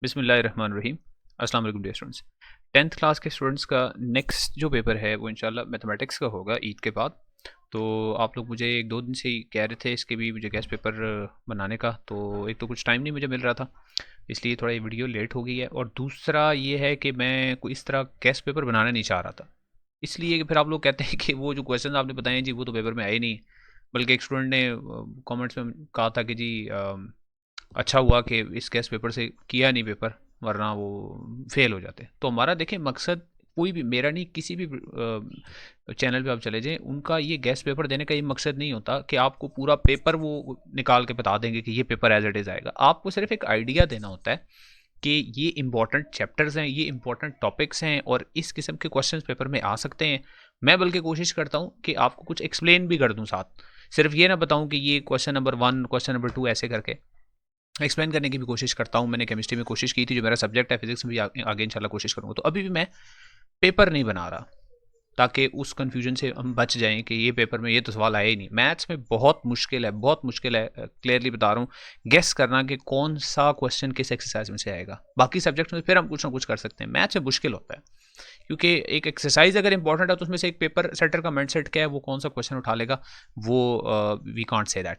बिस्मिल्लाहिर्रहमानिर्रहीम। अस्सलाम वालेकुम डियर स्टूडेंट्स। 10th क्लास के स्टूडेंट्स का नेक्स्ट जो पेपर है वो इंशाल्लाह मैथमेटिक्स का होगा ईद के बाद। तो आप लोग मुझे एक दो दिन से ही कह रहे थे इसके भी मुझे गेस्ट पेपर बनाने का, तो एक तो कुछ टाइम नहीं मुझे मिल रहा था, इसलिए थोड़ा ये वीडियो लेट हो गई है। और दूसरा ये है कि मैं कोई इस तरह गेस्ट पेपर बनाना नहीं चाह रहा था, इसलिए कि फिर आप लोग कहते हैं कि वो जो क्वेश्चन आपने बताए जी वो तो पेपर में आए नहीं। बल्कि एक स्टूडेंट ने कमेंट्स में कहा था कि जी अच्छा हुआ कि इस गेस्ट पेपर से किया नहीं पेपर, वरना वो फेल हो जाते। तो हमारा देखें मकसद कोई भी, मेरा नहीं, किसी भी चैनल पे आप चले जाएं, उनका ये गेस्ट पेपर देने का ये मकसद नहीं होता कि आपको पूरा पेपर वो निकाल के बता देंगे कि ये पेपर एज इट इज़ आएगा। आपको सिर्फ एक आइडिया देना होता है कि ये इंपॉर्टेंट चैप्टर्स हैं, ये इंपॉर्टेंट टॉपिक्स हैं और इस किस्म के क्वेश्चन पेपर में आ सकते हैं। मैं बल्कि कोशिश करता हूँ कि आपको कुछ एक्सप्लेन भी कर दूँ साथ, सिर्फ ये ना बताऊँ कि ये क्वेश्चन नंबर 1 क्वेश्चन नंबर 2 ऐसे करके एक्सप्लेन करने की भी कोशिश करता हूँ। मैंने केमिस्ट्री में कोशिश की थी, जो मेरा सब्जेक्ट है, फिजिक्स में भी आगे इंशाल्लाह कोशिश करूँगा। तो अभी भी मैं पेपर नहीं बना रहा ताकि उस कन्फ्यूजन से हम बच जाएं कि ये पेपर में ये तो सवाल आया ही नहीं। मैथ्स में बहुत मुश्किल है, बहुत मुश्किल है, क्लियरली बता रहा हूँ, गेस करना कि कौन सा क्वेश्चन किस एक्सरसाइज में से आएगा। बाकी सब्जेक्ट में फिर हम कुछ ना कुछ कर सकते हैं, मैथ्स में मुश्किल होता है क्योंकि एक एक्सरसाइज अगर इंपॉर्टेंट है तो उसमें से एक पेपर सेटर का माइंड सेट क्या है, वो कौन सा क्वेश्चन उठा लेगा, वो वी कांट से दैट।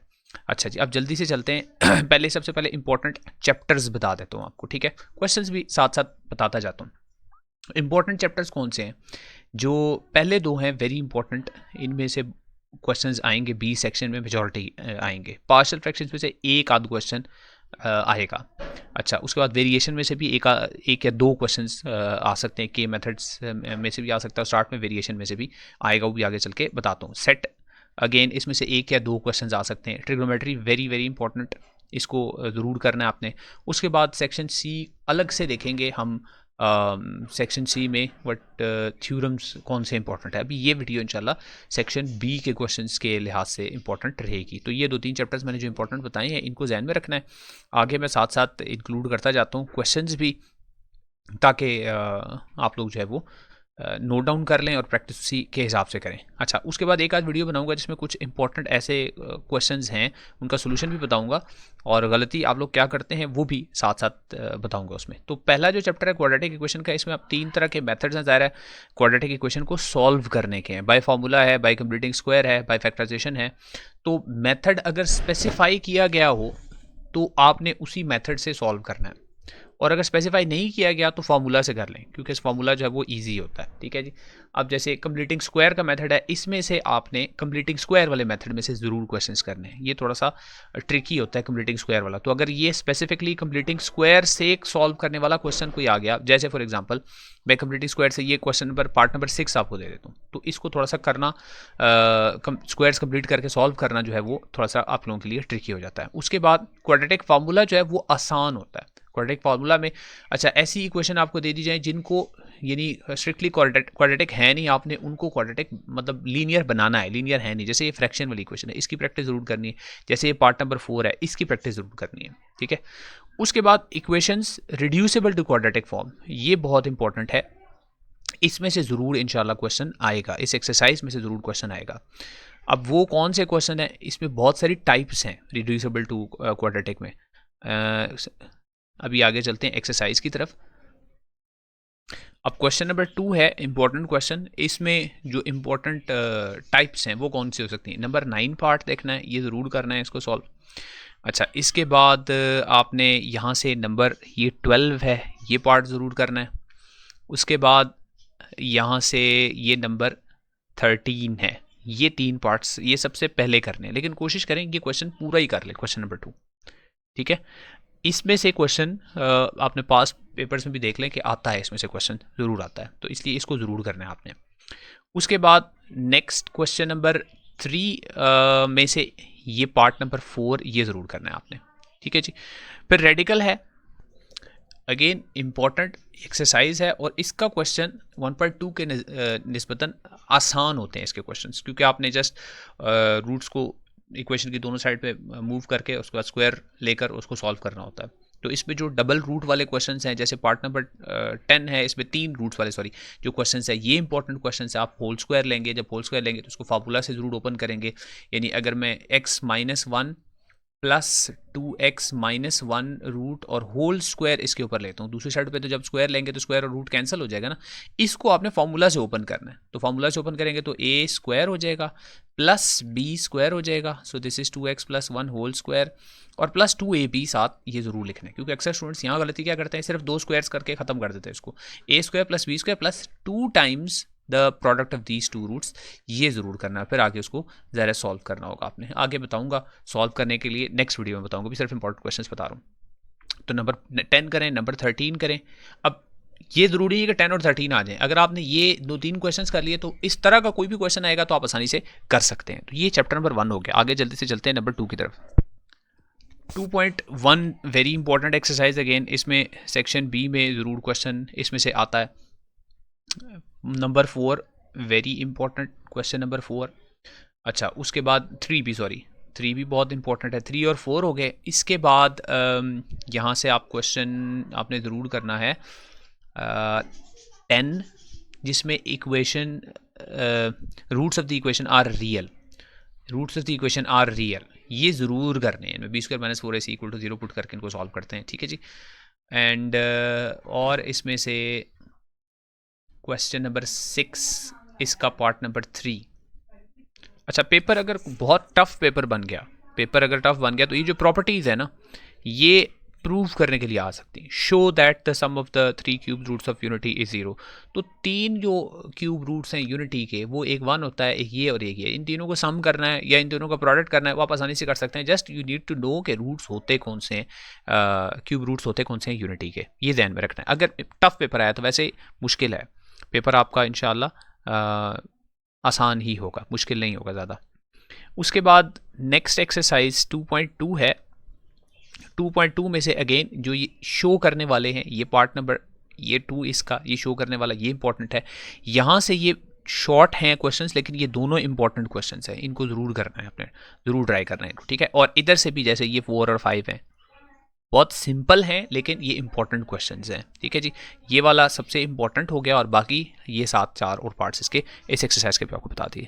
अच्छा जी, अब जल्दी से चलते हैं पहले सबसे पहले इंपॉर्टेंट चैप्टर्स बता देता हूँ आपको, ठीक है, क्वेश्चंस भी साथ साथ बताता जाता हूँ। इंपॉर्टेंट चैप्टर्स कौन से हैं? जो पहले दो हैं वेरी इंपॉर्टेंट, इनमें से क्वेश्चंस आएंगे बी सेक्शन में, मेजॉरिटी आएंगे। पार्शियल फ्रैक्शंस में से एक आध क्वेश्चन आएगा। अच्छा, उसके बाद वेरिएशन में से भी एक या दो क्वेश्चंस आ सकते हैं, के मेथड्स में से भी आ सकता है, स्टार्ट में वेरिएशन में से भी आएगा, वो भी आगे चल के बताता हूँ। सेट अगेन इसमें से एक या दो क्वेश्चंस आ सकते हैं। ट्रिग्नोमेट्री वेरी वेरी इंपॉर्टेंट, इसको ज़रूर करना है आपने। उसके बाद सेक्शन सी अलग से देखेंगे हम, सेक्शन सी में वट थ्योरम्स कौन से इंपॉर्टेंट है। अभी ये वीडियो इंशाल्लाह सेक्शन बी के क्वेश्चंस के लिहाज से इंपॉर्टेंट रहेगी। तो ये दो तीन चैप्टर्स मैंने जो इंपॉर्टेंट बताए हैं इनको ध्यान में रखना है। आगे मैं साथ साथ इंक्लूड करता जाता हूँ क्वेश्चंस भी, ताकि आप लोग जो है वो नोट डाउन कर लें और प्रैक्टिस उसी के हिसाब से करें। अच्छा, उसके बाद एक आध वीडियो बनाऊंगा जिसमें कुछ इंपॉर्टेंट ऐसे क्वेश्चंस हैं, उनका सोल्यूशन भी बताऊंगा और गलती आप लोग क्या करते हैं वो भी साथ साथ बताऊंगा उसमें। तो पहला जो चैप्टर है क्वाड्रेटिक इक्वेशन का, इसमें आप तीन तरह के मेथड्स हैं, ज़ाहिर है क्वाड्रेटिक इक्वेशन को सॉल्व करने के हैं। बाय फार्मूला है, बाय कंप्लीटिंग स्क्वायर है, बाय फैक्टराइजेशन है। तो मेथड अगर स्पेसिफाई किया गया हो तो आपने उसी मेथड से सॉल्व करना है, और अगर स्पेसिफाई नहीं किया गया तो फार्मूला से कर लें, क्योंकि इस फार्मूला जो है वो इजी होता है। ठीक है जी। अब जैसे कंप्लीटिंग स्क्वायर का मेथड है, इसमें से आपने कंप्लीटिंग स्क्वायर वाले मेथड में से ज़रूर क्वेश्चंस करने हैं। ये थोड़ा सा ट्रिकी होता है कंप्लीटिंग स्क्वायर वाला। तो अगर ये स्पेसिफिकली कंप्लीटिंग स्क्वायर से सॉल्व करने वाला क्वेश्चन कोई आ गया, जैसे फॉर एग्जाम्पल मैं कंप्लीटिंग स्क्वायर से ये क्वेश्चन नंबर पार्ट नंबर 6 आपको दे देता हूँ, तो इसको थोड़ा सा करना, स्क्वायर्स कंप्लीट करके सॉल्व करना जो है वो थोड़ा सा आप लोगों के लिए ट्रिकी हो जाता है। उसके बाद क्वाड्रेटिक फार्मूला जो है वो आसान होता है क्वाड्रेटिक फार्मूला में। अच्छा, ऐसी इक्वेशन आपको दे दी जाए जिनको यानी स्ट्रिक्टली क्वाड्रेटिक है नहीं, आपने उनको क्वाड्रेटिक मतलब लीनियर बनाना है, लीनियर है नहीं। जैसे ये फ्रैक्शन वाली इक्वेशन है, इसकी प्रैक्टिस जरूर करनी है। जैसे ये पार्ट नंबर 4 है, इसकी प्रैक्टिस जरूर करनी है। ठीक है। उसके बाद equations reducible to quadratic form, ये बहुत इंपॉर्टेंट है, इसमें से ज़रूर इंशाल्लाह क्वेश्चन आएगा, इस एक्सरसाइज में से ज़रूर क्वेश्चन आएगा। अब वो कौन से क्वेश्चन है, इसमें बहुत सारी टाइप्स हैं रिड्यूसिबल टू क्वाड्रेटिक में। अभी आगे चलते हैं एक्सरसाइज की तरफ। अब क्वेश्चन नंबर 2 है इंपॉर्टेंट क्वेश्चन, इसमें जो इंपॉर्टेंट टाइप्स हैं वो कौन सी हो सकती हैं। नंबर 9 पार्ट देखना है, ये ज़रूर करना है इसको सॉल्व। अच्छा, इसके बाद आपने यहाँ से नंबर ये 12 है, ये पार्ट ज़रूर करना है। उसके बाद यहाँ से ये नंबर 13 है, ये 3 पार्ट्स ये सबसे पहले करने हैं, लेकिन कोशिश करें ये क्वेश्चन पूरा ही कर ले, क्वेश्चन नंबर 2। ठीक है। इसमें से क्वेश्चन आपने पास पेपर्स में भी देख लें कि आता है, इसमें से क्वेश्चन ज़रूर आता है, तो इसलिए इसको ज़रूर करना है आपने। उसके बाद नेक्स्ट क्वेश्चन नंबर 3 में से ये पार्ट नंबर 4 ये ज़रूर करना है आपने। ठीक है जी। फिर रेडिकल है, अगेन इम्पॉर्टेंट एक्सरसाइज है, और इसका क्वेश्चन 1.2 के निस्बतन आसान होते हैं इसके क्वेश्चंस, क्योंकि आपने जस्ट रूट्स को इक्वेशन की दोनों साइड पे मूव करके उसके बाद स्क्वायर लेकर उसको सॉल्व करना होता है। तो इसमें जो डबल रूट वाले क्वेश्चंस हैं, जैसे पार्ट नंबर 10 है, इसमें 3 रूट्स वाले सॉरी जो क्वेश्चंस है, ये इंपॉर्टेंट क्वेश्चंस है। आप होल स्क्वायर लेंगे, जब होल स्क्वायर लेंगे तो उसको फार्मूला से ज़रूर ओपन करेंगे। यानी अगर मैं x-1 plus 2x minus 1 root और होल स्क्वायर इसके ऊपर लेता हूँ। दूसरी साइड पे तो जब स्क्वायर लेंगे तो स्क्वायर और रूट कैंसिल हो जाएगा ना। इसको आपने फॉर्मूला से ओपन करना है, तो फॉर्मूला से ओपन करेंगे तो a स्क्वायर हो जाएगा प्लस b स्क्वायर हो जाएगा। So this is 2x plus 1 whole square और प्लस 2ab साथ ये ज़रूर लिखना है, क्योंकि अक्सर स्टूडेंट्स यहाँ गलती क्या करते हैं, सिर्फ 2 स्क्वायर्स करके ख़त्म कर देते हैं इसको। a square plus b square plus 2 times the product of these two roots, ये ज़रूर करना है। फिर आगे उसको ज़रा सॉल्व करना होगा आपने, आगे बताऊंगा सॉल्व करने के लिए, नेक्स्ट वीडियो में बताऊंगा, भी सिर्फ इंपॉर्टेंट क्वेश्चंस बता रहा हूँ। तो नंबर 10 करें, नंबर 13 करें। अब ये ज़रूरी है कि 10 और 13 आ जाएं। अगर आपने ये 2-3 क्वेश्चंस कर लिए तो इस तरह का कोई भी क्वेश्चन आएगा तो आप आसानी से कर सकते हैं। तो ये चैप्टर नंबर 1 हो गया। आगे जल्दी से चलते हैं नंबर 2 की तरफ। 2.1 वेरी इंपॉर्टेंट एक्सरसाइज अगेन, इसमें सेक्शन बी में ज़रूर क्वेश्चन इसमें से आता है। Number 4 very important question number 4। अच्छा, उसके बाद 3 भी, सॉरी 3 भी बहुत इंपॉर्टेंट है। 3 और 4 हो गए। इसके बाद यहाँ से आप क्वेश्चन आपने ज़रूर करना है 10, जिसमें equation roots of the equation are real, roots of the equation are real, ये ज़रूर करने हैं। B square minus 4ac equal to 0 put करके इनको सॉल्व करते हैं, ठीक है जी। एंड और इसमें से क्वेश्चन नंबर 6 इसका पार्ट नंबर 3। अच्छा, पेपर अगर बहुत टफ पेपर बन गया, पेपर अगर टफ बन गया तो ये जो प्रॉपर्टीज़ है ना, ये प्रूव करने के लिए आ सकती हैं। Show that the sum of the 3 cube roots of unity is 0। तो 3 जो क्यूब रूट्स हैं यूनिटी के, वो एक 1 होता है, एक ये और एक ये, इन तीनों को सम करना है या इन दोनों का प्रोडक्ट करना है, वो आप आसानी से कर सकते हैं। Just you need to know के रूट्स होते कौन से हैं, क्यूब रूट्स होते कौन से हैं यूनिटी के, ये ध्यान में रखना है। अगर टफ पेपर आया तो वैसे मुश्किल है पेपर आपका, इंशाल्लाह आसान ही होगा, मुश्किल नहीं होगा ज़्यादा। उसके बाद नेक्स्ट एक्सरसाइज 2.2 है। 2.2 में से अगेन जो ये शो करने वाले हैं, ये पार्ट नंबर ये 2 इसका ये शो करने वाला, ये इंपॉर्टेंट है। यहाँ से ये शॉर्ट हैं क्वेश्चंस, लेकिन ये दोनों इंपॉर्टेंट क्वेश्चंस हैं, इनको ज़रूर करना है आपने, ज़रूर ट्राई करना है, ठीक है। और इधर से भी जैसे ये 4 और 5 हैं, बहुत सिंपल हैं लेकिन ये इंपॉर्टेंट क्वेश्चंस हैं, ठीक है जी। ये वाला सबसे इंपॉर्टेंट हो गया और बाकी ये 7-4 और पार्ट्स इसके इस एक्सरसाइज के भी आपको बता दिए।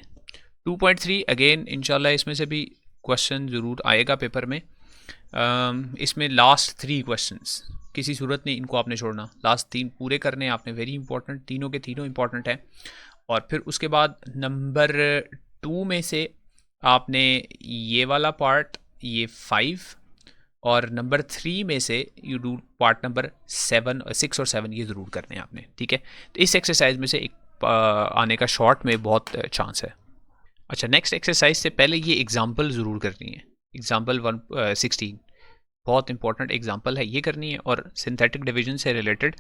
2.3 अगेन इंशाल्लाह इसमें से भी क्वेश्चन ज़रूर आएगा पेपर में। इसमें लास्ट 3 क्वेश्चंस किसी सूरत नहीं इनको आपने छोड़ना, लास्ट 3 पूरे करने हैं आपने, वेरी इंपॉर्टेंट, तीनों के तीनों इंपॉर्टेंट हैं। और फिर उसके बाद नंबर 2 में से आपने ये वाला पार्ट, ये 5, और नंबर 3 में से यू डू पार्ट नंबर 6 और 7, ये ज़रूर करने हैं आपने, ठीक है। तो इस एक्सरसाइज में से एक आने का शॉर्ट में बहुत चांस है। अच्छा, नेक्स्ट एक्सरसाइज से पहले ये एग्जाम्पल ज़रूर करनी है। एग्जाम्पल 116 बहुत इंपॉर्टेंट एग्जाम्पल है, ये करनी है। और सिंथेटिक डिवीजन से रिलेटेड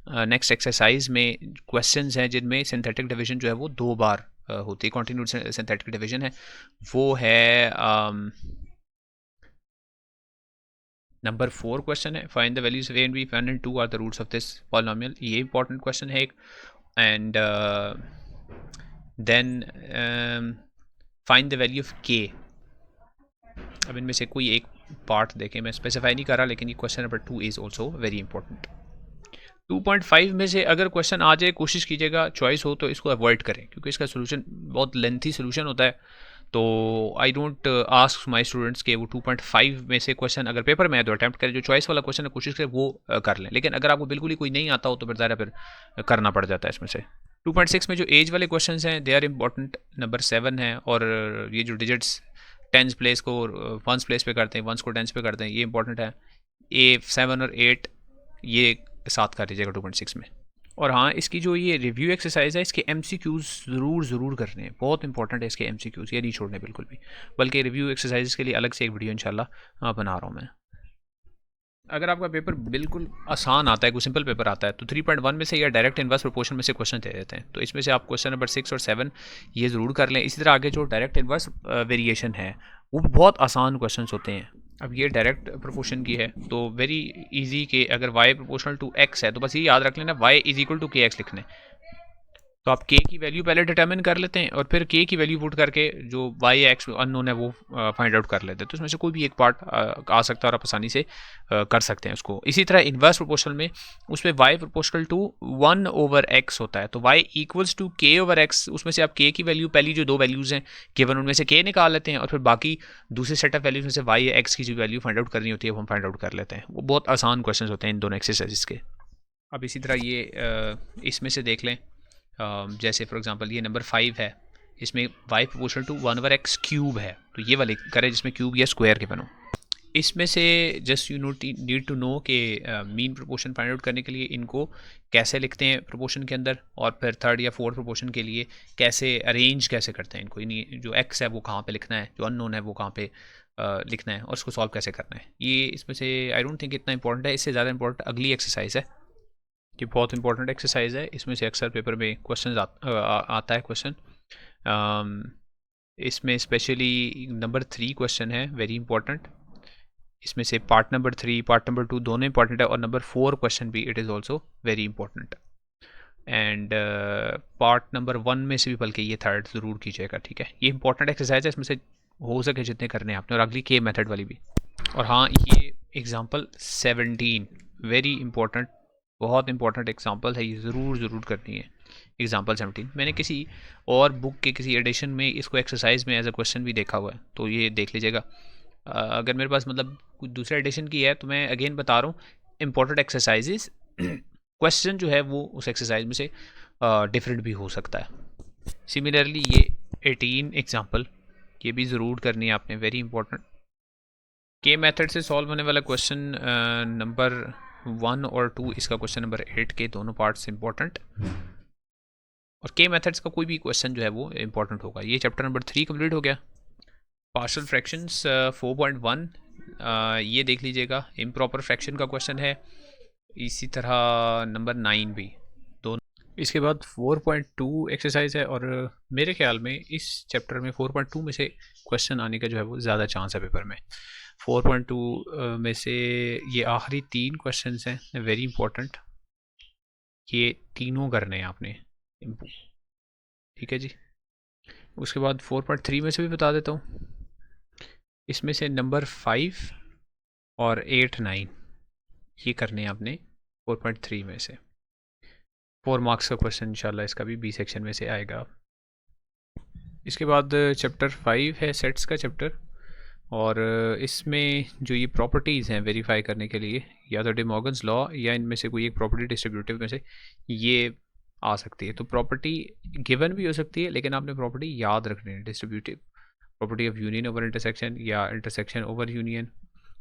नेक्स्ट एक्सरसाइज में क्वेश्चंस हैं जिनमें सिंथेटिक डिवीजन जो है वो 2 बार होती है, कॉन्टिन्यूड सिंथेटिक डिवीजन है। वो है नंबर 4 क्वेश्चन है, find the values a and b, 1 and 2 are the roots of this polynomial, ये इंपॉर्टेंट क्वेश्चन है एक। And then find the value of k. अब इनमें से कोई एक पार्ट देखें, मैं स्पेसिफाई नहीं कर रहा, लेकिन ये question number 2 is also very important. 2.5 में से अगर क्वेश्चन आ जाए, कोशिश कीजिएगा चॉइस हो तो इसको अवॉइड करें, क्योंकि इसका सोल्यूशन बहुत लेंथी सोल्यूशन होता है। तो I don't ask my students के वो 2.5 में से क्वेश्चन अगर पेपर में है तो अटैम्प्ट करें, जो चॉइस वाला क्वेश्चन है कोशिश करें वो कर लें। लेकिन अगर आपको बिल्कुल ही कोई नहीं आता हो तो फिर ज़्यादा फिर करना पड़ जाता है इसमें से। 2.6 में जो एज वाले क्वेश्चन हैं दे आर इंपॉर्टेंट, नंबर 7 है। और ये जो डिजिट्स 10 प्लेस को 1 प्लेस पे करते हैं, 1 को 10 पे करते हैं, ये इंपॉर्टेंट है। 7 और 8 ये साथ कर लीजिएगा 2.6 में। और हाँ, इसकी जो ये रिव्यू एक्सरसाइज है, इसके MCQs ज़रूर करने हैं, बहुत इंपॉर्टेंट है इसके MCQs, ये नहीं छोड़ने बिल्कुल भी। बल्कि रिव्यू एक्सरसाइज के लिए अलग से एक वीडियो इंशाल्लाह बना रहा हूँ मैं। अगर आपका पेपर बिल्कुल आसान आता है, कोई सिंपल पेपर आता है, तो 3.1 में से या डायरेक्ट इनवर्स प्रोपोर्शन में से क्वेश्चन दे देते हैं। तो इसमें से आप क्वेश्चन नंबर 6 और 7 ये ज़रूर कर लें। इसी तरह आगे जो डायरेक्ट इनवर्स वेरिएशन है वो बहुत आसान क्वेश्चन होते हैं। अब ये डायरेक्ट प्रोपोर्शन की है तो वेरी इजी, के अगर y प्रोपोर्शनल टू x है तो बस ये याद रख लेना y is equal to kx लिखना है। तो आप k की वैल्यू पहले डिटर्मिन कर लेते हैं और फिर k की वैल्यू पुट करके जो y x अननोन है वो फाइंड आउट कर लेते हैं। तो इसमें से कोई भी एक पार्ट आ सकता है और आप आसानी से कर सकते हैं उसको। इसी तरह इन्वर्स प्रोपोर्शनल में उसमें y प्रोपोर्शनल टू 1/x होता है, तो y इक्वल्स टू k/x। उसमें से आप k की वैल्यू, पहली जो दो वैल्यूज़ हैं गिवन, उनमें से k निकाल लेते हैं और फिर बाकी दूसरे सेट ऑफ वैल्यूज में से y x की जो वैल्यू फाइंड आउट करनी होती है वो हम फाइंड आउट कर लेते हैं। वो बहुत आसान क्वेश्चन होते हैं इन दोनों एक्सरसाइज के। अब इसी तरह ये इसमें से देख लें, जैसे फॉर एग्जांपल ये नंबर 5 है, इसमें y proportional to 1/x cube है, तो ये वाले करें जिसमें क्यूब या स्क्वायर के बनो। इसमें से just you need to know कि मीन प्रोपोर्शन फाइंड आउट करने के लिए इनको कैसे लिखते हैं प्रोपोर्शन के अंदर, और फिर थर्ड या फोर्थ प्रोपोर्शन के लिए कैसे अरेंज कैसे करते हैं इनको, जो x है वो कहाँ पे लिखना है, जो अननोन है वो कहाँ पे लिखना है, और उसको सॉल्व कैसे करना है। ये इसमें से आई डोंट थिंक इतना इंपॉर्टेंट है, इससे ज़्यादा इंपॉर्टेंट अगली एक्सरसाइज है, कि बहुत इंपॉर्टेंट एक्सरसाइज है। इसमें से अक्सर पेपर में क्वेश्चन आता है क्वेश्चन। इसमें स्पेशली नंबर 3 क्वेश्चन है वेरी इंपॉर्टेंट। इसमें से पार्ट नंबर 3, पार्ट नंबर 2 दोनों इंपॉर्टेंट है, और नंबर 4 क्वेश्चन भी it is also very important. And part number 1 में से भी बल्कि ये थर्ड ज़रूर कीजिएगा, ठीक है। ये इंपॉर्टेंट एक्सरसाइज है, इसमें से हो सके जितने करने हैं आपने, और अगली के मेथड वाली भी। और हाँ, ये एग्जाम्पल 17 वेरी इंपॉर्टेंट, बहुत इंपॉर्टेंट एग्जाम्पल है, ये ज़रूर करनी है। एग्जाम्पल 17 मैंने किसी और बुक के किसी एडिशन में इसको एक्सरसाइज में एज अ क्वेश्चन भी देखा हुआ है, तो ये देख लीजिएगा। अगर मेरे पास मतलब कुछ दूसरा एडिशन की है तो मैं अगेन बता रहा हूँ, इंपॉर्टेंट एक्सरसाइजेस क्वेश्चन जो है वो उस एक्सरसाइज में से डिफरेंट भी हो सकता है। सिमिलरली ये 18 एग्जाम्पल, ये भी ज़रूर करनी है आपने, वेरी इंपॉर्टेंट। के मेथड से सॉल्व होने वाला क्वेश्चन नंबर 1 और 2, इसका क्वेश्चन नंबर 8 के दोनों पार्ट्स इंपॉर्टेंट, और के मेथड्स का कोई भी क्वेश्चन जो है वो इंपॉर्टेंट होगा। ये चैप्टर नंबर 3 कंप्लीट हो गया। पार्शियल फ्रैक्शंस 4.1 ये देख लीजिएगा, इम्प्रॉपर फ्रैक्शन का क्वेश्चन है। इसी तरह नंबर 9 भी दोनों। इसके बाद 4.2 एक्सरसाइज है, और मेरे ख्याल में इस चैप्टर में 4.2 में से क्वेश्चन आने का जो है वो ज़्यादा चांस है पेपर में। 4.2 में से ये आखिरी 3 क्वेश्चन हैं वेरी इंपॉर्टेंट, ये तीनों करने हैं आपने, ठीक है जी। उसके बाद 4.3 में से भी बता देता हूँ, इसमें से नंबर 5 और 8, 9 ये करने हैं आपने 4.3 में से। 4 मार्क्स का क्वेश्चन इंशाल्लाह इसका भी बी सेक्शन में से आएगा। इसके बाद चैप्टर 5 है सेट्स का चैप्टर, और इसमें जो ये प्रॉपर्टीज़ हैं वेरीफाई करने के लिए, या तो डे मॉर्गन्स लॉ या इनमें से कोई एक प्रॉपर्टी डिस्ट्रीब्यूटिव में से ये आ सकती है। तो प्रॉपर्टी गिवन भी हो सकती है, लेकिन आपने प्रॉपर्टी याद रखनी है, distributive property of union over intersection या इंटरसेक्शन ओवर यूनियन,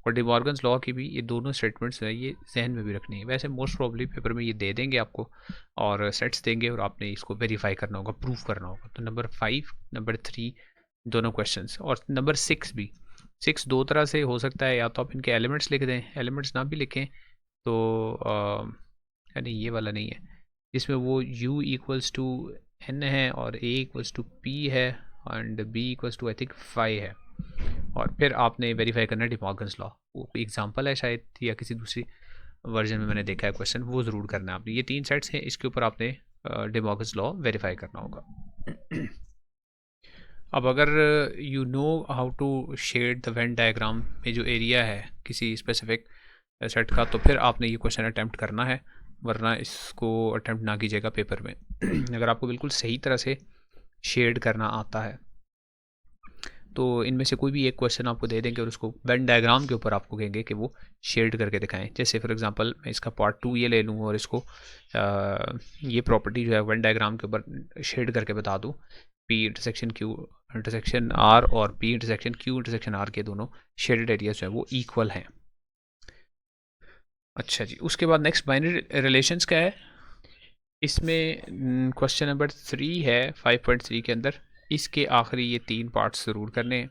और डे मॉर्गन्स लॉ की भी ये दोनों स्टेटमेंट्स हैं, ये जहन में भी रखनी है। वैसे मोस्ट प्रॉब्ली पेपर में ये दे देंगे आपको, और सेट्स देंगे, और आपने इसको वेरीफाई करना होगा, प्रूफ करना होगा। तो नंबर 5, नंबर 3 दोनों क्वेश्चंस, और नंबर 6 भी। 6 दो तरह से हो सकता है, या तो आप इनके एलिमेंट्स लिख दें, एलिमेंट्स ना भी लिखें तो यानी ये वाला नहीं है, जिसमें वो u इक्वल्स टू n है, और a इक्वल्स टू p है, and b equals to I think 5 है, और फिर आपने वेरीफाई करना है डे मॉर्गन्स लॉ। वो कोई एग्जांपल है शायद, या किसी दूसरी वर्जन में मैंने देखा है क्वेश्चन, वो ज़रूर करना है आपने। ये 3 सेट्स हैं, इसके ऊपर आपने डे मॉर्गन्स लॉ वेरीफाई करना होगा। अब अगर you know how to shade the Venn diagram में जो एरिया है किसी स्पेसिफिक सेट का, तो फिर आपने ये क्वेश्चन अटैम्प्ट करना है, वरना इसको अटैम्प्ट ना कीजिएगा पेपर में। अगर आपको बिल्कुल सही तरह से शेड करना आता है तो इनमें से कोई भी एक क्वेश्चन आपको दे देंगे, और उसको वेन डायग्राम के ऊपर आपको कहेंगे कि वो शेड करके दिखाएं। जैसे फॉर एग्जांपल मैं इसका पार्ट 2 ये ले लूँ, और इसको ये प्रॉपर्टी जो है वेन डायग्राम के ऊपर शेड करके बता दूँ, P intersection Q intersection R और P intersection Q intersection R के दोनों शेडेड एरियाज जो है वो इक्वल हैं। अच्छा जी, उसके बाद नेक्स्ट बाइनरी रिलेशंस क्या है। इसमें क्वेश्चन नंबर 3 है 5.3 के अंदर, इसके आखिरी ये 3 पार्ट्स ज़रूर करने हैं।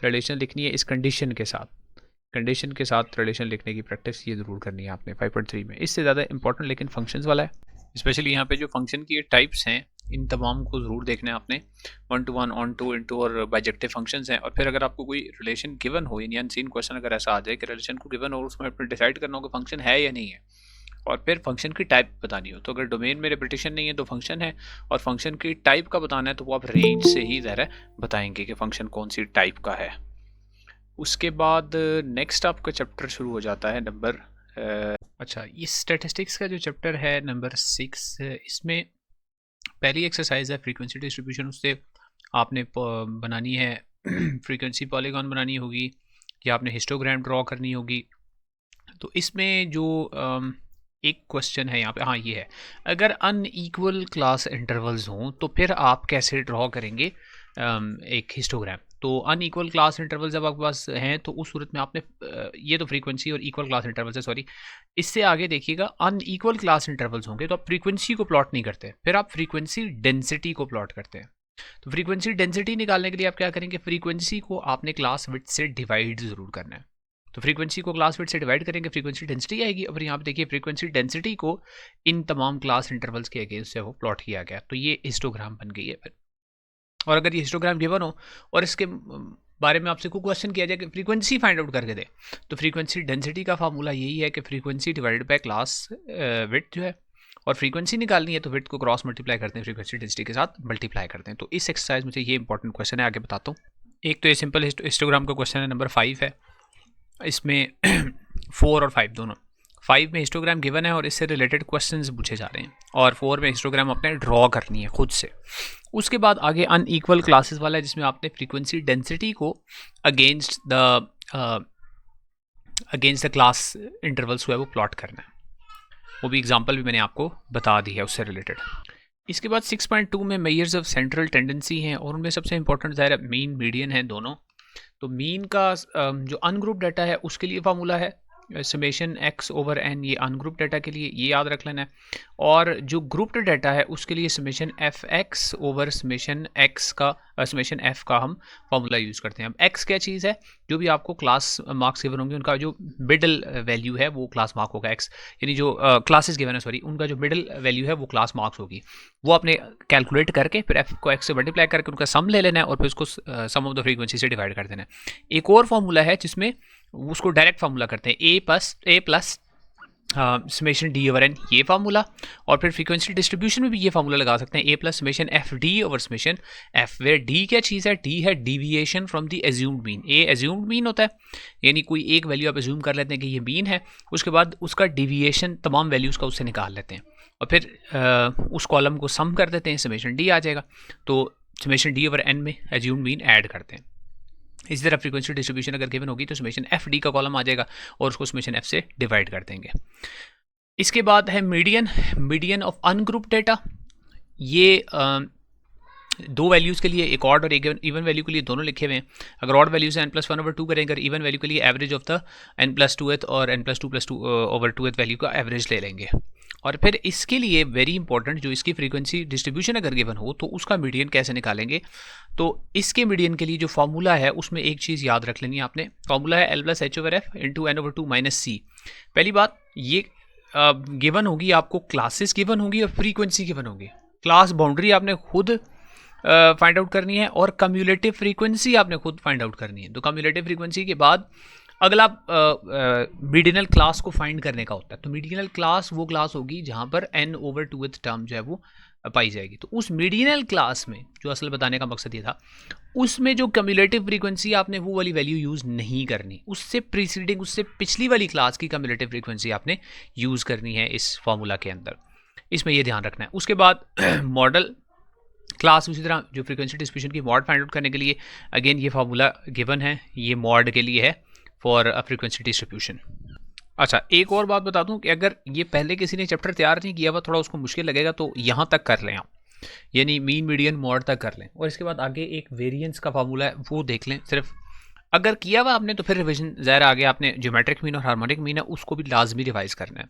रिलेशन लिखनी है इस कंडीशन के साथ, कंडीशन के साथ रिलेशन लिखने की प्रैक्टिस ये ज़रूर करनी है आपने 5.3 में। इससे ज़्यादा इंपॉर्टेंट लेकिन फंक्शंस वाला है, स्पेशली यहाँ पे जो फंक्शन की टाइप्स हैं इन तमाम को ज़रूर देखना है आपने। 1 to 1, ऑन टू, इनटू और बाइजेक्टिव फंक्शंस हैं। और फिर अगर आपको कोई रिलेशन गिवन हो, यानी अनसीन क्वेश्चन अगर ऐसा आ जाए कि रिलेशन को गिवन हो, उसमें आपने डिसाइड करना होगा फंक्शन है या नहीं है, और फिर फंक्शन की टाइप बतानी हो, तो अगर डोमेन में रिपीटिशन नहीं है तो फंक्शन है, और फंक्शन की टाइप का बताना है तो वो आप रेंज से ही ज़रा बताएंगे कि फंक्शन कौन सी टाइप का है। उसके बाद नेक्स्ट आपका चैप्टर शुरू हो जाता है नंबर अच्छा, ये स्टैटिस्टिक्स का जो चैप्टर है नंबर 6, इसमें पहली एक्सरसाइज है फ्रीक्वेंसी डिस्ट्रीब्यूशन। उससे आपने बनानी है फ्रीक्वेंसी पॉलीगॉन बनानी होगी, या आपने हिस्टोग्राम ड्रॉ करनी होगी। तो इसमें जो एक क्वेश्चन है यहाँ पे, हाँ ये है, अगर अनईक्वल क्लास इंटरवल्स हों तो फिर आप कैसे ड्रॉ करेंगे एक हिस्टोग्राम। तो अनईक्वल क्लास इंटरवल जब आपके पास हैं तो उस सूरत में आपने ये तो फ्रीक्वेंसी और इक्वल क्लास इंटरवल्स है, सॉरी, इससे आगे देखिएगा, अनईक्वल क्लास इंटरवल्स होंगे तो आप फ्रीक्वेंसी को प्लॉट नहीं करते, फिर आप फ्रीक्वेंसी डेंसिटी को प्लॉट करते हैं। तो फ्रीक्वेंसी डेंसिटी निकालने के लिए आप क्या करेंगे, फ्रीक्वेंसी को आपने क्लास विड्थ से डिवाइड ज़रूर करना है। तो फ्रीक्वेंसी को क्लास विड्थ से डिवाइड करेंगे, फ्रीक्वेंसी डेंसिटी आएगी। और यहाँ पे देखिए फ्रीक्वेंसी डेंसिटी को इन तमाम क्लास इंटरवल्स के अगेंस्ट से वो प्लॉट किया गया, तो ये हिस्टोग्राम बन गई है फिर। और अगर ये हिस्टोग्राम गिवन हो और इसके बारे में आपसे कोई क्वेश्चन किया जाए कि फ्रीक्वेंसी फाइंड आउट करके दे, तो फ्रीक्वेंसी डेंसिटी का फार्मूला यही है कि frequency divided by class width जो है, और फ्रीक्वेंसी निकालनी है तो विड्थ को क्रॉस मल्टीप्लाई करते हैं, फ्रीक्वेंसी डेंसिटी के साथ मल्टीप्लाई करते हैं। तो इस एक्सरसाइज में ये इंपॉर्टेंट क्वेश्चन है, आगे बताता हूँ। एक तो ये सिंपल हिस्टोग्राम का क्वेश्चन है, नंबर 5 है। इसमें 4 और 5 दोनों, 5 में हिस्टोग्राम गिवन है और इससे रिलेटेड क्वेश्चंस पूछे जा रहे हैं, और 4 में हिस्टोग्राम अपने ड्रॉ करनी है खुद से। उसके बाद आगे अनईक्वल क्लासेस वाला है, जिसमें आपने फ्रीक्वेंसी डेंसिटी को अगेंस्ट द क्लास इंटरवल्स हुआ है वो प्लॉट करना है। वो भी एग्जांपल भी मैंने आपको बता दी है उससे रिलेटेड। इसके बाद 6.2 में मेजर्स ऑफ सेंट्रल टेंडेंसी हैं, और उनमें सबसे इंपॉर्टेंट ज़ाहिर मीन मीडियन है दोनों। तो मीन का जो अनग्रुप डाटा है उसके लिए फार्मूला है समेशन एक्स ओवर एन, ये अनग्रुप डाटा के लिए ये याद रख लेना है। और जो ग्रुप्ड डाटा है उसके लिए summation F x over summation x का समेशन एफ का हम फार्मूला यूज़ करते हैं। अब एक्स क्या चीज़ है, जो भी आपको क्लास मार्क्स गिवन होंगे उनका जो मिडल वैल्यू है वो क्लास मार्क होगा। एक्स यानी जो क्लासेस गिवन है, सॉरी, उनका जो मिडल वैल्यू है वो क्लास मार्क्स होगी। वो आपने कैलकुलेट करके फिर एफ को एक्स से मल्टीप्लाई करके उनका सम ले लेना है, और फिर उसको सम ऑफ द फ्रीक्वेंसी से डिवाइड कर देना है। एक और फार्मूला है जिसमें उसको डायरेक्ट फार्मूला करते हैं, A plus summation D over N, ये फार्मूला। और फिर फ्रीक्वेंसी डिस्ट्रीब्यूशन में भी ये फार्मूला लगा सकते हैं, A plus summation F D over summation F, where D क्या चीज़ है, डी है deviation from the assumed mean. A assumed mean होता है, यानी कोई एक वैल्यू आप एज्यूम कर लेते हैं कि ये मीन है, उसके बाद उसका डेविएशन तमाम वैल्यूज़ का उससे निकाल लेते हैं, और फिर उस कॉलम को सम कर देते हैं, समेशन डी आ जाएगा। तो समेशन डी ओवर एन में एज्यूम्ड मीन ऐड करते हैं। इसी तरह फ्रीक्वेंसी डिस्ट्रीब्यूशन अगर गिवन होगी तो समेशन एफ डी का कॉलम आ जाएगा, और उसको समेशन एफ से डिवाइड कर देंगे। इसके बाद है median, median of ungroup data. ये दो वैल्यूज़ के लिए, एक ऑड और एक इवन वैल्यू के लिए दोनों लिखे हुए हैं। अगर ऑड वैल्यू से n+1/2 करेंगे, अगर इवन वैल्यू के लिए एवरेज ऑफ द n+2th और n+2/2 वैल्यू का एवरेज ले लेंगे। और फिर इसके लिए वेरी इंपॉर्टेंट, जो इसकी फ्रीक्वेंसी डिस्ट्रीब्यूशन अगर गिवन हो तो उसका मीडियन कैसे निकालेंगे। तो इसके मीडियन के लिए जो फार्मूला है उसमें एक चीज़ याद रख लेनी है आपने, फार्मूला है L+H/F इंटू n/2 - C। पहली बात ये गिवन होगी आपको, क्लासेस गिवन होगी और फ्रीक्वेंसी गिवन होगी। क्लास बाउंड्री आपने खुद फाइंड आउट करनी है, और कम्युलेटिव फ्रीक्वेंसी आपने खुद फाइंड आउट करनी है। तो कम्युलेटिव फ्रीक्वेंसी के बाद अगला मीडियनल क्लास को फाइंड करने का होता है। तो मीडियनल क्लास वो क्लास होगी जहाँ पर n/2th टर्म जो है वो पाई जाएगी। तो उस मीडियनल क्लास में, जो असल बताने का मकसद ये था, उसमें जो कम्युलेटिव फ्रीक्वेंसी आपने वो वाली वैल्यू यूज़ नहीं करनी, उससे प्रीसीडिंग, उससे पिछली वाली क्लास की कम्युलेटिव फ्रीक्वेंसी आपने यूज़ करनी है इस फार्मूला के अंदर। इसमें ये ध्यान रखना है। उसके बाद मॉडल क्लास, उसी तरह जो फ्रीक्वेंसी डिस्ट्रीब्यूशन की मॉड फाइंड आउट करने के लिए अगेन ये फार्मूला गिवन है, ये मॉड के लिए है फॉर फ्रीक्वेंसी डिस्ट्रीब्यूशन। अच्छा, एक और बात बता दूं कि अगर ये पहले किसी ने चैप्टर तैयार नहीं किया हुआ, थोड़ा उसको मुश्किल लगेगा, तो यहाँ तक कर लें आप, यानी मीन मीडियन मॉड तक कर लें, और इसके बाद आगे एक वेरिएंस का फार्मूला है वो देख लें सिर्फ। अगर किया हुआ आपने तो फिर रिविजन ज़ाहिर आगे आपने ज्योमेट्रिक मीन और हार्मोनिक मीन है उसको भी लाजमी रिवाइज करना है।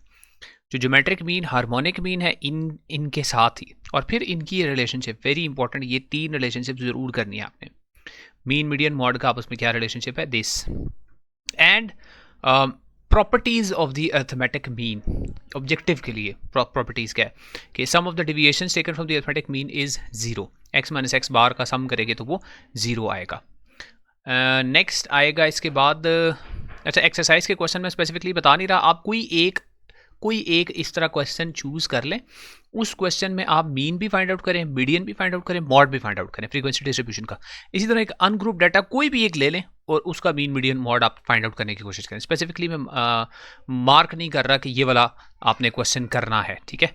जो ज्योमेट्रिक मीन, हार्मोनिक मीन है, इनके साथ ही, और फिर इनकी रिलेशनशिप वेरी इंपॉर्टेंट, ये तीन रिलेशनशिप जरूर करनी है आपने। मीन मीडियन मॉड का आपस में क्या रिलेशनशिप है, this and properties of the arithmetic mean. Objective के लिए प्रॉपर्टीज़ क्या है कि sum of the deviations taken from the arithmetic mean is 0, x - x bar का सम करेंगे तो वो 0 आएगा। नेक्स्ट आएगा इसके बाद, अच्छा एक्सरसाइज के क्वेश्चन में स्पेसिफिकली बता नहीं रहा, आप कोई एक कोई एक इस तरह क्वेश्चन चूज कर लें, उस क्वेश्चन में आप मीन भी फाइंड आउट करें, मीडियन भी फाइंड आउट करें, मॉड भी फाइंड आउट करें फ्रीक्वेंसी डिस्ट्रीब्यूशन का। इसी तरह एक अनग्रुप डाटा कोई भी एक ले लें और उसका मीन मीडियन मॉड आप फाइंड आउट करने की कोशिश करें। स्पेसिफिकली मैं मार्क नहीं कर रहा कि ये वाला आपने क्वेश्चन करना है, ठीक है,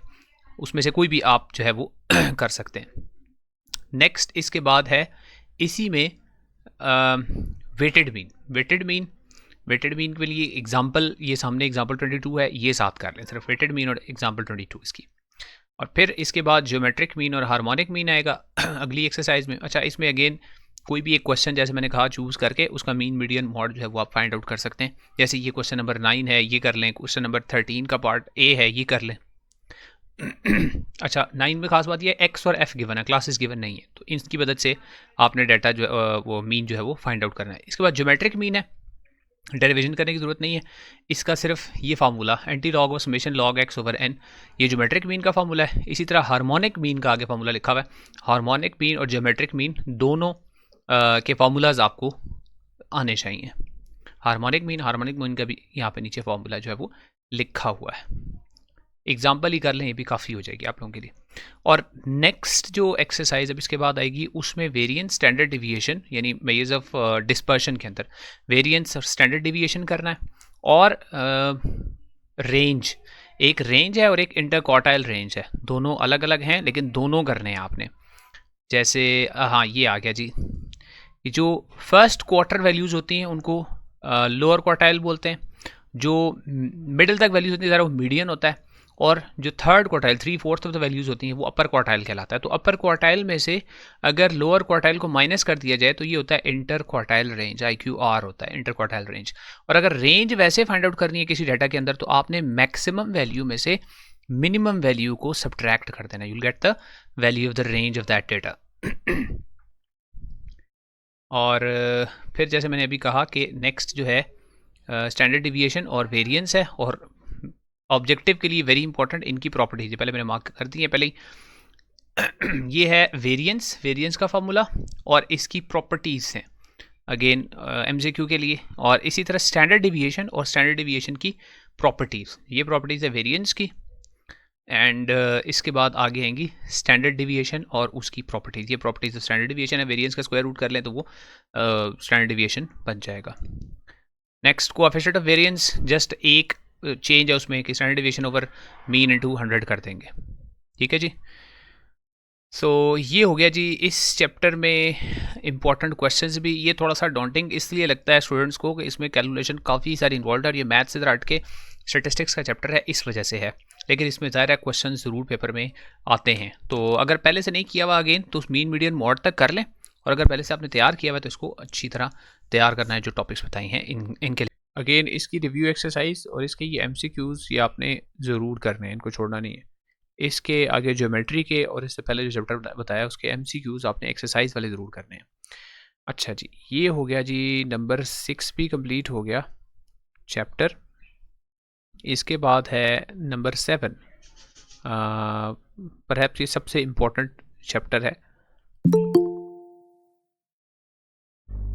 उसमें से कोई भी आप जो है वो कर सकते हैं। नेक्स्ट इसके बाद है इसी में वेटेड मीन। वेटेड मीन के लिए एग्जाम्पल, ये सामने एग्जाम्पल 22 है, ये साथ कर लें, सिर्फ वेटेड मीन और एग्जाम्पल 22 इसकी। और फिर इसके बाद ज्योमेट्रिक मीन और हार्मोनिक मीन आएगा अगली एक्सरसाइज में। अच्छा, इसमें अगेन कोई भी एक क्वेश्चन जैसे मैंने कहा चूज़ करके उसका मीन मीडियन मॉड जो है वो आप फाइंड आउट कर सकते हैं। जैसे ये क्वेश्चन नंबर 9 है, ये कर लें। क्वेश्चन नंबर 13 का पार्ट ए है, ये कर लें। अच्छा, 9 में खास बात ये एक्स और एफ गिवन है, क्लासेस गिवन नहीं है, तो इसकी मदद से आपने डाटा जो वो मीन जो है वो फाइंड आउट करना है। इसके बाद ज्योमेट्रिक मीन है, डेरिवेशन करने की ज़रूरत नहीं है, इसका सिर्फ ये formula anti log of summation log x over N, ये ज्योमेट्रिक मीन का फार्मूला है। इसी तरह हार्मोनिक मीन का आगे फार्मूला लिखा हुआ है। हार्मोनिक मीन और ज्योमेट्रिक मीन दोनों के फार्मूलाज आपको आने चाहिए। हार्मोनिक मीन का भी यहाँ पे नीचे फार्मूला जो है वो लिखा हुआ है। एग्जाम्पल ही कर लें, ये भी काफ़ी हो जाएगी आप लोगों के लिए। और नेक्स्ट जो एक्सरसाइज अब इसके बाद आएगी उसमें वेरिएंस, स्टैंडर्ड डिविएशन, यानी मेजर्स ऑफ डिस्पर्शन के अंदर वेरिएंस और स्टैंडर्ड डिविएशन करना है। और रेंज, एक रेंज है और एक इंटरक्वार्टाइल रेंज है, दोनों अलग अलग हैं लेकिन दोनों करने हैं आपने। जैसे हाँ, ये आ गया जी, जो फर्स्ट क्वार्टर वैल्यूज़ होती हैं उनको लोअर क्वार्टाइल बोलते हैं, जो मिडिल तक वैल्यूज़ होती है वो मीडियन होता है, और जो third quartile 3/4 of the values होती हैं वो अपर क्वार्टाइल कहलाता है। तो अपर क्वार्टाइल में से अगर लोअर क्वार्टाइल को माइनस कर दिया जाए तो ये होता है इंटर क्वार्टाइल रेंज, IQR होता है इंटर क्वार्टाइल रेंज। और अगर रेंज वैसे फाइंड आउट करनी है किसी डाटा के अंदर तो आपने मैक्सिमम वैल्यू में से मिनिमम वैल्यू को सब्ट्रैक्ट कर देना, you will get the value of the range of that data. और फिर जैसे मैंने अभी कहा कि नेक्स्ट जो है स्टैंडर्ड डिविएशन और वेरिएंस है, और ऑब्जेक्टिव के लिए वेरी इंपॉर्टेंट इनकी प्रॉपर्टीज पहले मैंने मार्क कर दी है पहले ही। ये है वेरिएंस का फार्मूला और इसकी प्रॉपर्टीज़ हैं अगेन MCQ के लिए। और इसी तरह स्टैंडर्ड डिविएशन और स्टैंडर्ड डिविएशन की प्रॉपर्टीज़, ये प्रॉपर्टीज़ है वेरिएंस की। एंड इसके बाद आगे आएंगी स्टैंडर्ड डिविएशन और उसकी प्रॉपर्टीज़। ये प्रॉपर्टीज़ स्टैंडर्ड डिविएशन है, वेरिएंस का स्क्वायर रूट कर लें तो वो स्टैंडर्ड डिविएशन बन जाएगा। Next coefficient of variance, just एक चेंज है उसमें कि standard deviation over mean into 100 कर देंगे, ठीक है जी। सो ये हो गया जी इस चैप्टर में इंपॉर्टेंट क्वेश्चंस भी। ये थोड़ा सा डॉन्टिंग इसलिए लगता है स्टूडेंट्स को कि इसमें कैलकुलेशन काफ़ी सारी इन्वॉल्व है, और ये मैथ से हट के स्टैटिस्टिक्स का चैप्टर है इस वजह से है, लेकिन इसमें ज़ाहिर है क्वेश्चन ज़रूर पेपर में आते हैं। तो अगर पहले से नहीं किया हुआ अगेन तो उस मीन मीडियन मॉड तक कर लें, और अगर पहले से आपने तैयार किया हुआ तो इसको अच्छी तरह तैयार करना है, जो टॉपिक्स बताए हैं इनके लिए। अगेन इसकी रिव्यू एक्सरसाइज और इसके ये MCQs ये आपने ज़रूर करने हैं, इनको छोड़ना नहीं है। इसके आगे ज्योमेट्री के और इससे पहले जो चैप्टर बताया उसके MCQs आपने एक्सरसाइज वाले ज़रूर करने हैं। अच्छा जी, ये हो गया जी, नंबर 6 भी कंप्लीट हो गया चैप्टर। इसके बाद है नंबर 7, परहैप्स ये सबसे इम्पोर्टेंट चैप्टर है।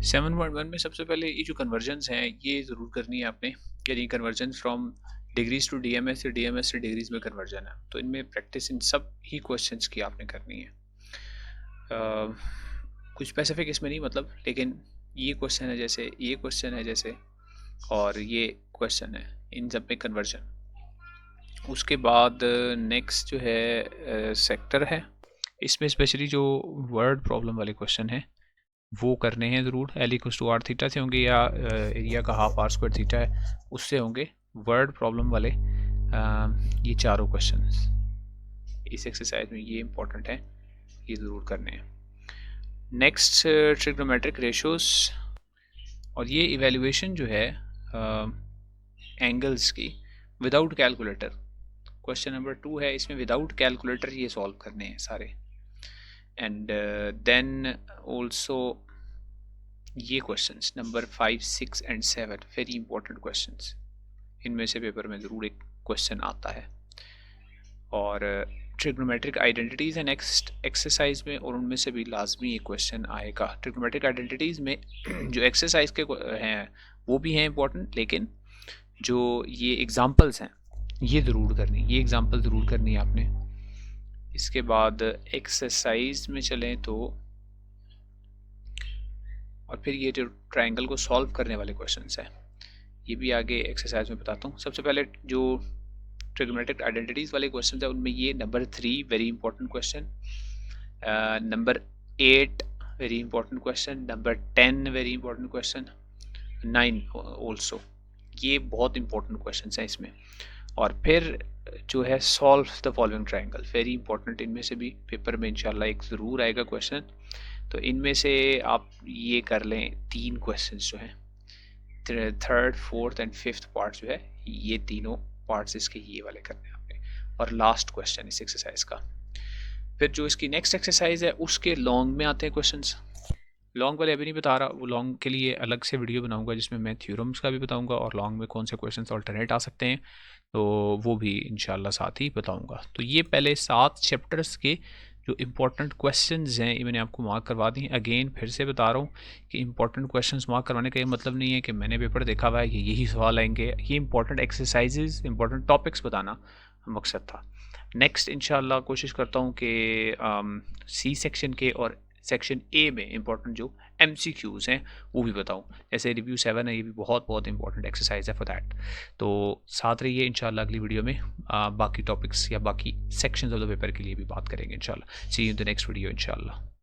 7.1 में सबसे पहले ये जो कन्वर्जन्स हैं ये ज़रूर करनी है आपने, यानी conversion from degrees to DMS या DMS से डिग्रीज में कन्वर्जन है। तो इनमें प्रैक्टिस इन सब ही क्वेश्चंस की आपने करनी है। कुछ स्पेसिफिक इसमें नहीं मतलब, लेकिन ये क्वेश्चन है जैसे, ये क्वेश्चन है जैसे, और ये क्वेश्चन है, इन सब में कन्वर्जन। उसके बाद नेक्स्ट जो है सेक्टर है, इसमें स्पेशली जो वर्ड प्रॉब्लम वाले क्वेश्चन हैं वो करने हैं ज़रूर। L=r थीटा से होंगे, या एरिया का हाफ r² थीटा है उससे होंगे। वर्ड प्रॉब्लम वाले ये चारों क्वेश्चंस इस एक्सरसाइज में ये इंपॉर्टेंट है, ये ज़रूर करने हैं। नेक्स्ट ट्रिग्नोमेट्रिक रेशोस, और ये इवेल्युएशन जो है एंगल्स की विदाउट कैलकुलेटर। क्वेश्चन नंबर 2 है, इसमें विदाउट कैलकुलेटर ये सॉल्व करने हैं सारे। एंड देन ऑल्सो ये questions number 5, 6 and 7 very important questions, इनमें से पेपर में ज़रूर एक क्वेश्चन आता है। और ट्रिग्नोमेट्रिक आइडेंटिटीज़ है नेक्स्ट एक्सरसाइज में, और उनमें से भी लाजमी एक क्वेश्चन आएगा। ट्रिग्नोमेट्रिक आइडेंटिटीज़ में जो एक्सरसाइज के हैं वो भी हैं इंपॉर्टेंट, लेकिन जो ये एग्जांपल्स हैं ये ज़रूर करनी, ये एग्ज़ाम्पल ज़रूर करनी है आपने। इसके बाद एक्सरसाइज में चलें तो, और फिर ये जो ट्रायंगल को सॉल्व करने वाले क्वेश्चंस हैं ये भी आगे एक्सरसाइज में बताता हूँ। सबसे पहले जो ट्रिग्नोमेट्रिक आइडेंटिटीज़ वाले क्वेश्चन है उनमें ये number 3 very important question, number 8 very important question, number 10 very important question, 9 also, ये बहुत इंपॉर्टेंट क्वेश्चन हैं इसमें। और फिर जो है solve the following triangle, very important, इनमें से भी पेपर में इंशाल्लाह एक ज़रूर आएगा क्वेश्चन। तो इनमें से आप ये कर लें 3 क्वेश्चन जो हैं, third, fourth and fifth part जो है ये तीनों पार्ट्स इसके ये वाले करने हैं आपने, और लास्ट क्वेश्चन इस एक्सरसाइज का। फिर जो इसकी नेक्स्ट एक्सरसाइज है उसके लॉन्ग में आते हैं क्वेश्चंस। लॉन्ग वाले अभी नहीं बता रहा, वो लॉन्ग के लिए अलग से वीडियो बनाऊंगा जिसमें मैं थ्योरम्स का भी बताऊंगा और लॉन्ग में कौन से क्वेश्चंस अल्टरनेट आ सकते हैं, तो वो भी इंशाल्लाह साथ ही बताऊंगा। तो ये पहले 7 चैप्टर्स के जो इम्पोर्टेंट क्वेश्चंस हैं ये मैंने आपको मार्क करवा दी। अगेन फिर से बता रहा हूँ कि इंपॉर्टेंट क्वेश्चंस मार्क करवाने का ये मतलब नहीं है कि मैंने पेपर देखा हुआ है कि यही सवाल आएंगे। ये इंपॉर्टेंट एक्सरसाइजेज, इंपॉर्टेंट टॉपिक्स बताना मकसद था। नेक्स्ट इंशाल्लाह कोशिश करता हूँ कि सी सेक्शन के और सेक्शन ए में इंपॉर्टेंट जो MCQs हैं वो भी बताऊँ। जैसे रिव्यू 7 है, ये भी बहुत बहुत इंपॉर्टेंट एक्सरसाइज है फॉर दैट। तो साथ रहिए, इंशाल्लाह अगली वीडियो में बाकी टॉपिक्स या बाकी सेक्शंस ऑफ द पेपर के लिए भी बात करेंगे इंशाल्लाह। See you in the next video इंशाल्लाह।